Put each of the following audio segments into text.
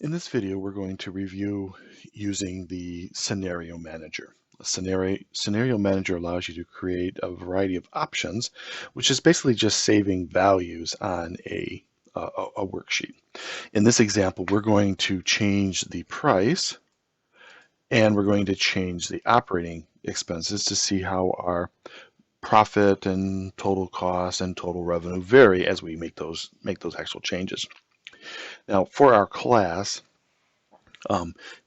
In this video, we're going to review using the Scenario Manager. A scenario Manager allows you to create a variety of options, which is basically just saving values on a worksheet. In this example, we're going to change the price and we're going to change the operating expenses to see how our profit and total cost and total revenue vary as we make those actual changes. Now, for our class,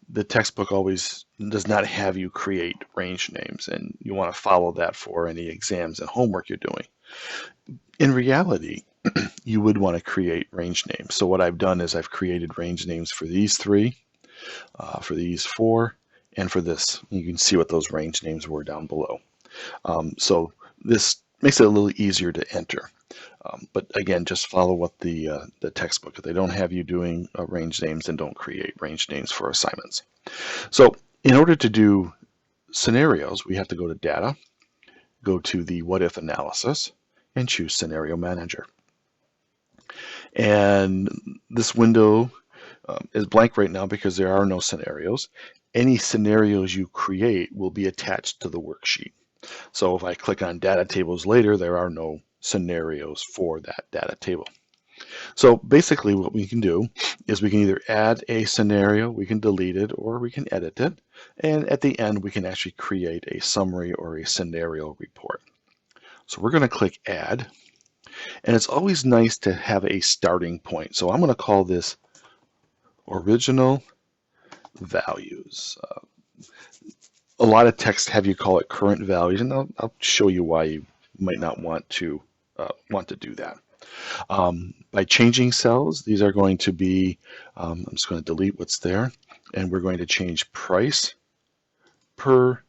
the textbook always does not have you create range names, and you want to follow that for any exams and homework you're doing. In reality, you would want to create range names. So what I've done is I've created range names for these three, for these four, and for this. You can see what those range names were down below. So this makes it a little easier to enter. But again, just follow what the textbook. If they don't have you doing range names, then don't create range names for assignments. So in order to do scenarios, we have to go to Data, go to the What If analysis, and choose Scenario Manager. And this window is blank right now because there are no scenarios. Any scenarios you create will be attached to the worksheet. So if I click on Data Tables later, there are no scenarios for that data table. So basically what we can do is we can either add a scenario, we can delete it, or we can edit it. And at the end, we can actually create a summary or a scenario report. So we're going to click Add. And it's always nice to have a starting point. So I'm going to call this Original Values. A lot of texts have you call it current values, and I'll show you why you might not want to do that. By changing cells, these are going to be, I'm just going to delete what's there, and we're going to change price per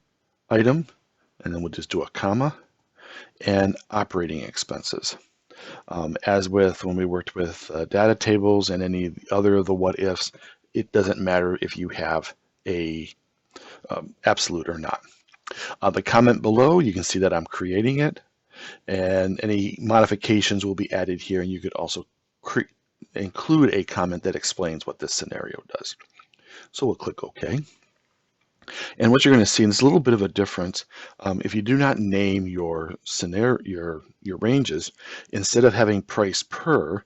item, and then we'll just do a comma, and operating expenses. As with when we worked with data tables and any other of the what ifs, it doesn't matter if you have a absolute or not. The comment below, you can see that I'm creating it, and any modifications will be added here, and you could also include a comment that explains what this scenario does. So we'll click OK. And what you're going to see, and it's a little bit of a difference, if you do not name your scenario, your ranges, instead of having price per,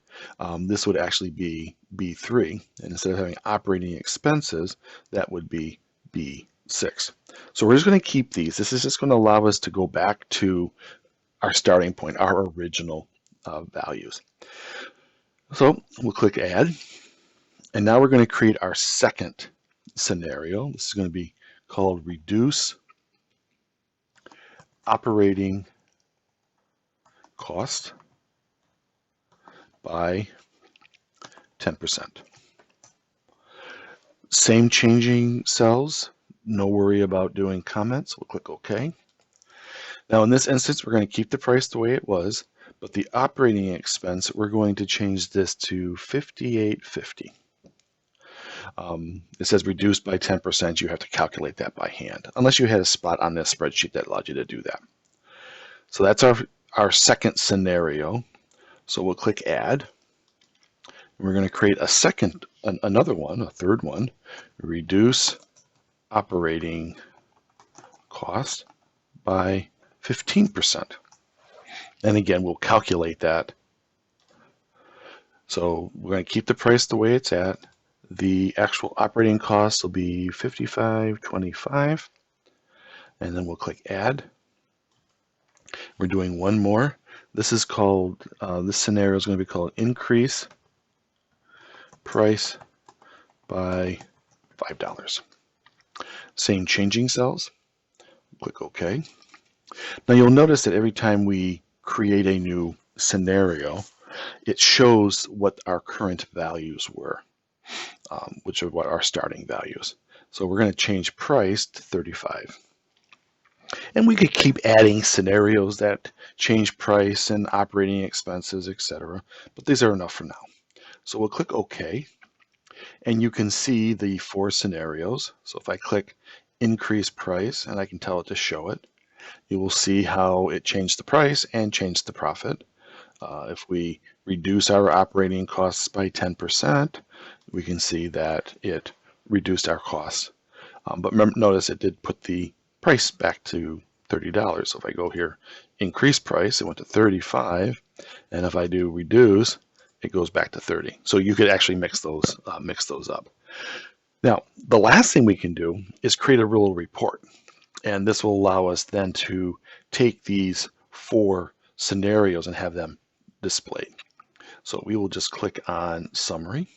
this would actually be B3, and instead of having operating expenses, that would be B6. So we're just going to keep these. This is just going to allow us to go back to our starting point, our original values. So we'll click Add, and now we're going to create our second scenario. This is going to be called Reduce Operating Cost by 10%. Same changing cells, no worry about doing comments. We'll click OK. Now in this instance, we're going to keep the price the way it was, but the operating expense, we're going to change this to $58.50. It says reduced by 10%. You have to calculate that by hand, unless you had a spot on this spreadsheet that allowed you to do that. So that's our second scenario. So we'll click Add. And we're going to create another one, a third one, reduce operating cost by 15%. And again, we'll calculate that. So we're going to keep the price the way it's at. The actual operating cost will be $55.25, and then we'll click Add. We're doing one more. This is called, this scenario is going to be called Increase Price by $5. Same changing cells. Click OK. Now you'll notice that every time we create a new scenario, it shows what our current values were. Which are what our starting values. So we're going to change price to 35. And we could keep adding scenarios that change price and operating expenses, etc. But these are enough for now. So we'll click OK. And you can see the 4 scenarios. So if I click increase price, and I can tell it to show it, you will see how it changed the price and changed the profit. If we reduce our operating costs by 10%, we can see that it reduced our costs. But remember, notice it did put the price back to $30. So if I go here, increase price, it went to 35, and if I do reduce, it goes back to 30. So you could actually mix those up. Now, the last thing we can do is create a little report, and this will allow us then to take these 4 scenarios and have them displayed. So we will just click on Summary.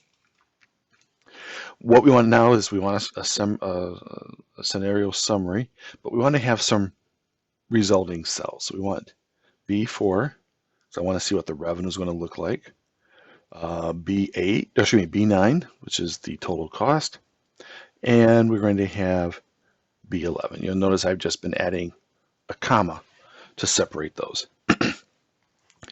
What we want now is we want a scenario summary, but we want to have some resulting cells. So we want B4, so I want to see what the revenue is going to look like. B9, which is the total cost, and we're going to have B11. You'll notice I've just been adding a comma to separate those.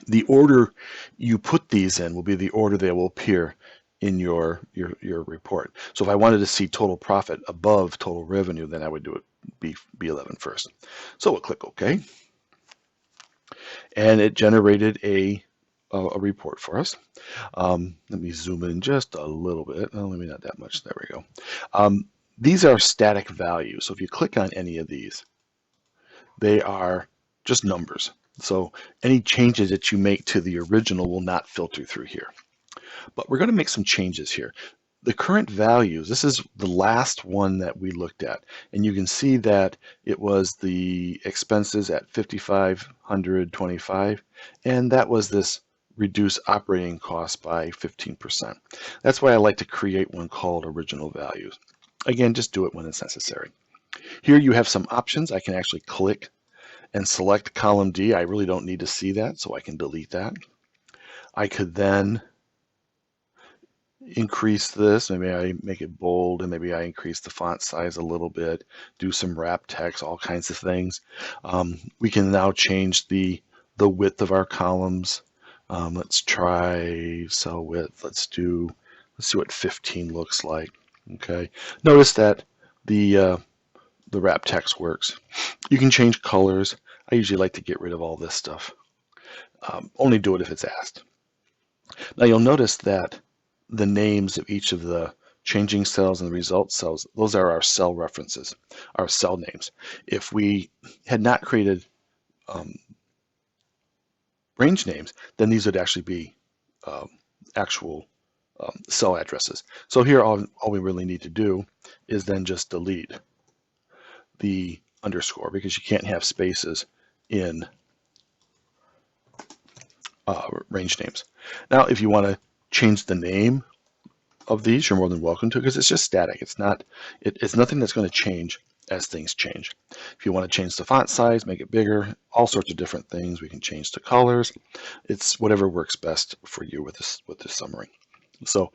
The order you put these in will be the order they will appear in your report. So if I wanted to see total profit above total revenue, then I would do it B11 first. So we'll click OK, and it generated a report for us. Let me zoom in just a little bit. Oh, maybe not that much. There we go. These are static values. So if you click on any of these, they are just numbers. So any changes that you make to the original will not filter through here. But we're going to make some changes here. The current values, this is the last one that we looked at, and you can see that it was the expenses at $5,525, and that was this reduce operating costs by 15%. That's why I like to create one called original values. Again, just do it when it's necessary. Here you have some options. I can actually click and select column D. I really don't need to see that, so I can delete that. I could then increase this. Maybe I make it bold, and maybe I increase the font size a little bit, do some wrap text, all kinds of things. We can now change the width of our columns. Let's try cell width. Let's see what 15 looks like. Okay. Notice that the wrap text works. You can change colors. I usually like to get rid of all this stuff. Only do it if it's asked. Now you'll notice that the names of each of the changing cells and the result cells, those are our cell references, our cell names. If we had not created range names, then these would actually be actual cell addresses. So here all we really need to do is then just delete the underscore, because you can't have spaces in range names. Now if you want to change the name of these, you're more than welcome to, because it's just static. It's nothing that's going to change as things change. If you want to change the font size, make it bigger, all sorts of different things. We can change the colors. It's whatever works best for you with this summary. So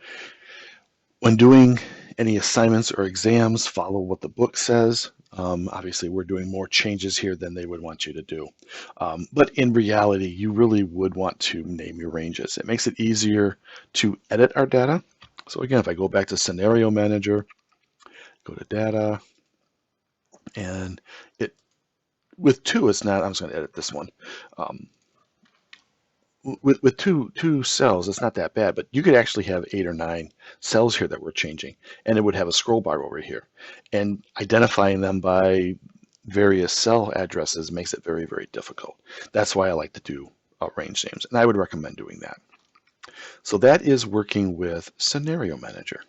when doing any assignments or exams, follow what the book says. Obviously, we're doing more changes here than they would want you to do. But in reality, you really would want to name your ranges. It makes it easier to edit our data. So again, if I go back to Scenario Manager, go to Data, and with 2, it's not, I'm just going to edit this one. With two cells, it's not that bad, but you could actually have 8 or 9 cells here that we're changing, and it would have a scroll bar over here. And identifying them by various cell addresses makes it very, very difficult. That's why I like to do range names, and I would recommend doing that. So that is working with Scenario Manager.